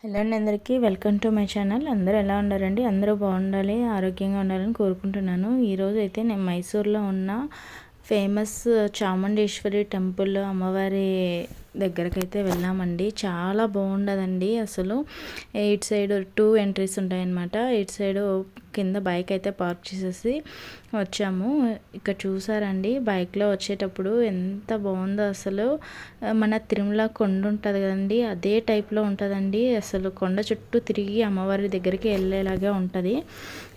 Hello అండి, అందరికీ welcome to my channel. అందరూ ఎలా ఉన్నారండి? అందరూ బాగుండాలి, ఆరోగ్యంగా ఉండాలని కోరుకుంటున్నాను. ఈరోజు అయితే నేను మైసూర్లో ఉన్న ఫేమస్ చాముండేశ్వరి టెంపుల్ అమ్మవారి దగ్గరకైతే వెళ్ళామండి. చాలా బాగుండదండి. అసలు ఇటు సైడ్ 2 ఎంట్రీస్ ఉంటాయన్నమాట. ఇటు సైడ్ కింద బైక్ అయితే పార్క్ చేసేసి వచ్చాము. ఇక్కడ చూసారండి, బైక్లో వచ్చేటప్పుడు ఎంత బాగుందో అసలు. మన తిరుమల కొండ ఉంటుంది కదండి, అదే టైప్లో ఉంటుందండి. అసలు కొండ చుట్టూ తిరిగి అమ్మవారి దగ్గరికి వెళ్ళేలాగా ఉంటుంది.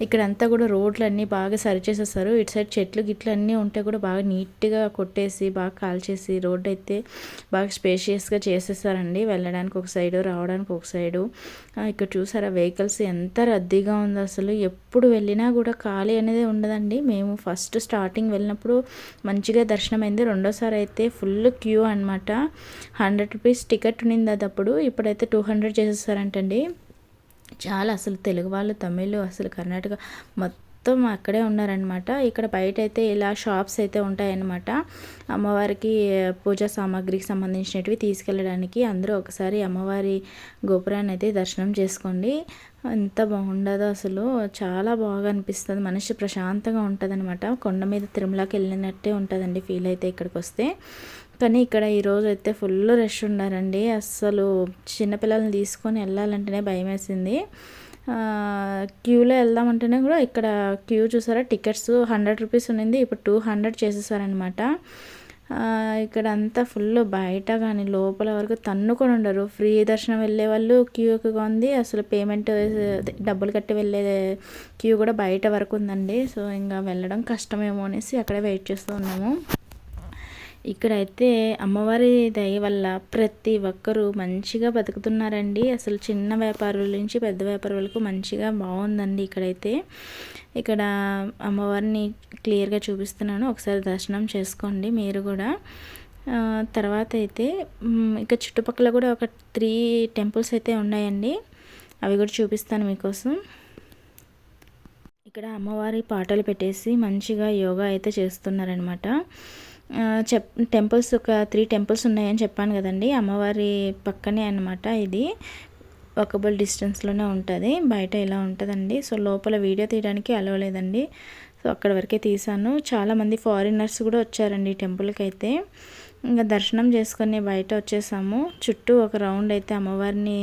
ఇక్కడంతా కూడా రోడ్లు అన్నీ బాగా సరిచేసేస్తారు. ఇటు సైడ్ చెట్లు గిట్లు అన్నీ ఉంటే కూడా బాగా నీట్గా కొట్టేసి బాగా కాల్చేసి రోడ్డు అయితే బాగా స్పేషియస్గా చేసేసారండి. వెళ్ళడానికి ఒక సైడు, రావడానికి ఒక సైడు. ఇక్కడ చూసారా వెహికల్స్ ఎంత రద్దీగా ఉందో అసలు. ఎప్పుడు వెళ్ళినా కూడా ఖాళీ అనేది ఉండదండి. మేము ఫస్ట్ స్టార్టింగ్ వెళ్ళినప్పుడు మంచిగా దర్శనం అయింది. రెండోసారి అయితే ఫుల్ క్యూ అనమాట. 100 రూపీస్ టికెట్ ఉన్నింది అది అప్పుడు. ఇప్పుడైతే 200 చేసేసారంటండి. చాలా అసలు తెలుగు వాళ్ళు, తమిళ్, అసలు కర్ణాటక మొత్తం అక్కడే ఉన్నారనమాట. ఇక్కడ బయట అయితే ఇలా షాప్స్ అయితే ఉంటాయన్నమాట. అమ్మవారికి పూజా సామాగ్రికి సంబంధించినవి తీసుకెళ్ళడానికి. అందరూ ఒకసారి అమ్మవారి గోపురాన్ని అయితే దర్శనం చేసుకోండి. ఎంత బాగుండదో అసలు. చాలా బాగా అనిపిస్తుంది, మనసు ప్రశాంతంగా ఉంటుంది అనమాట. కొండ మీద తిరుమలకి వెళ్ళినట్టే ఉంటుందండి ఫీల్ అయితే ఇక్కడికి వస్తే. కానీ ఇక్కడ ఈరోజు అయితే ఫుల్ రష్ ఉన్నారండి. అస్సలు చిన్నపిల్లల్ని తీసుకొని వెళ్ళాలంటేనే భయం వేసింది. క్యూలో వెళ్దామంటేనే కూడా ఇక్కడ క్యూ చూసారా, టికెట్స్ 100 రూపీస్ ఉన్నింది, ఇప్పుడు 200 చేసేసారనమాట. ఇక్కడ అంతా ఫుల్ బయట కానీ లోపల వరకు తన్నుకొని ఉండరు. ఫ్రీ దర్శనం వెళ్ళే వాళ్ళు క్యూ ఎక్కువగా ఉంది. అసలు పేమెంట్ డబ్బులు కట్టి వెళ్ళే క్యూ కూడా బయట వరకు ఉందండి. సో ఇంకా వెళ్ళడం కష్టమేమో అనేసి అక్కడే వెయిట్ చేస్తూ ఉన్నాము. ఇక్కడైతే అమ్మవారి దయ వల్ల ప్రతి ఒక్కరూ మంచిగా బతుకుతున్నారండి. అసలు చిన్న వ్యాపారుల నుంచి పెద్ద వ్యాపారుల వరకు మంచిగా బాగుందండి ఇక్కడైతే. ఇక్కడ అమ్మవారిని క్లియర్గా చూపిస్తున్నాను, ఒకసారి దర్శనం చేసుకోండి మీరు కూడా. తర్వాత అయితే ఇక చుట్టుపక్కల కూడా ఒక 3 టెంపుల్స్ అయితే ఉన్నాయండి, అవి కూడా చూపిస్తాను మీకోసం. ఇక్కడ అమ్మవారి పాటలు పెట్టేసి మంచిగా యోగా అయితే చేస్తున్నారనమాట. టెంపుల్స్ ఒక 3 టెంపుల్స్ ఉన్నాయని చెప్పాను కదండి. అమ్మవారి పక్కనే అనమాట ఇది. వాకబుల్ డిస్టెన్స్లోనే ఉంటుంది. బయట ఇలా ఉంటుందండి. సో లోపల వీడియో తీయడానికి అలౌ లేదండి. సో అక్కడ వరకే తీసాను. చాలామంది ఫారినర్స్ కూడా వచ్చారండి ఈ టెంపుల్కి అయితే. ఇంకా దర్శనం చేసుకొని బయట వచ్చేసాము. చుట్టూ ఒక రౌండ్ అయితే అమ్మవారిని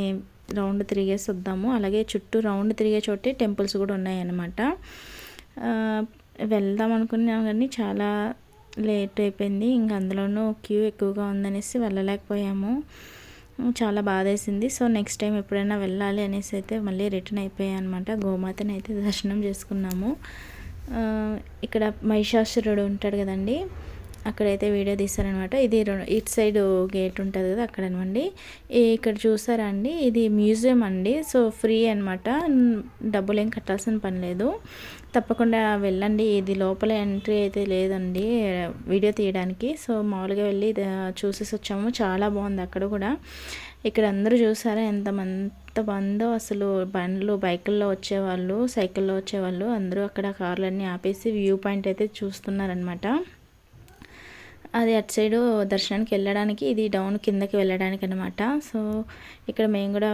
రౌండ్ తిరిగేసి వద్దాము. అలాగే చుట్టూ రౌండ్ తిరిగే చోటే టెంపుల్స్ కూడా ఉన్నాయన్నమాట. వెళ్దాం అనుకున్నాం కానీ చాలా లేట్ అయిపోయింది. ఇంక అందులోనూ క్యూ ఎక్కువగా ఉందనేసి వెళ్ళలేకపోయాము. చాలా బాధేసింది. సో నెక్స్ట్ టైం ఎప్పుడైనా వెళ్ళాలి అనేసి అయితే మళ్ళీ రిటర్న్ అయిపోయాయి అనమాట. గోమాతని అయితే దర్శనం చేసుకున్నాము. ఇక్కడ మహిషాసురుడు ఉంటాడు కదండి, అక్కడైతే వీడియో తీస్తారనమాట. ఇది ఇటు సైడ్ గేట్ ఉంటుంది కదా, అక్కడ అనమాట. ఇక్కడ చూసారా అండి, ఇది మ్యూజియం అండి. సో ఫ్రీ అనమాట, డబ్బులు ఏం కట్టాల్సిన పని లేదు. తప్పకుండా వెళ్ళండి. ఇది లోపల ఎంట్రీ అయితే లేదండి వీడియో తీయడానికి. సో మామూలుగా వెళ్ళి చూసేసి వచ్చాము. చాలా బాగుంది అక్కడ కూడా. ఇక్కడ అందరూ చూసారా ఎంత బాగుందో అసలు. బండ్లు, బైకుల్లో వచ్చేవాళ్ళు, సైకిల్లో వచ్చేవాళ్ళు అందరూ అక్కడ కార్లన్నీ ఆపేసి వ్యూ పాయింట్ అయితే చూస్తున్నారనమాట. అది అటు సైడు దర్శనానికి వెళ్ళడానికి, ఇది డౌన్ కిందకి వెళ్ళడానికి అనమాట. సో ఇక్కడ మేము కూడా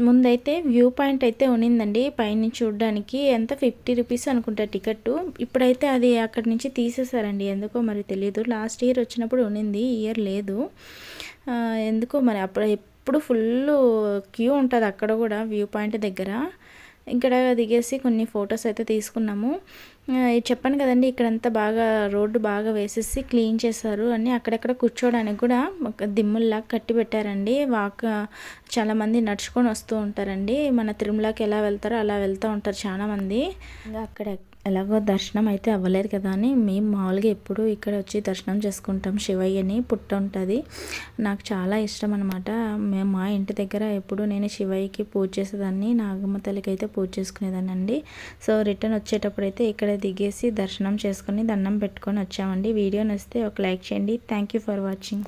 ముందైతే వ్యూ పాయింట్ అయితే ఉన్నిందండి పైనుంచి చూడడానికి. ఎంత 50 రూపీస్ అనుకుంటా టికెట్. ఇప్పుడైతే అది అక్కడి నుంచి తీసేసారండి, ఎందుకో మరి తెలియదు. లాస్ట్ ఇయర్ వచ్చినప్పుడు ఉన్నింది, ఈ ఇయర్ లేదు ఎందుకో మరి. అప్పుడు ఎప్పుడు ఫుల్ క్యూ ఉంటుంది అక్కడ కూడా వ్యూ పాయింట్ దగ్గర. ఇక్కడ దిగేసి కొన్ని ఫొటోస్ అయితే తీసుకున్నాము. చెప్పాను కదండి, ఇక్కడంతా బాగా రోడ్డు బాగా వేసేసి క్లీన్ చేశారు అని. అక్కడక్కడ కూర్చోవడానికి కూడా దిమ్ముల్లా కట్టి పెట్టారండి. చాలామంది నడుచుకొని వస్తూ ఉంటారండి. మన తిరుమలకి ఎలా వెళ్తారో అలా వెళ్తూ ఉంటారు చాలామంది. ఇంకా అక్కడ ఎలాగో దర్శనం అయితే అవ్వలేదు కదా అని మేము మామూలుగా ఎప్పుడు ఇక్కడ వచ్చి దర్శనం చేసుకుంటాం. శివయ్యని పుట్ట ఉంటుంది, నాకు చాలా ఇష్టం అనమాట. మేము మా ఇంటి దగ్గర ఎప్పుడు నేను శివయ్యకి పూజ చేసేదాన్ని, నాగమ్మ తల్లికి అయితే పూజ చేసుకునేదాన్ని అండి. సో రిటర్న్ వచ్చేటప్పుడు అయితే ఇక్కడ దిగేసి దర్శనం చేసుకొని దండం పెట్టుకొని వచ్చామండి. వీడియో నచ్చితే ఒక లైక్ చేయండి. Thank you for watching.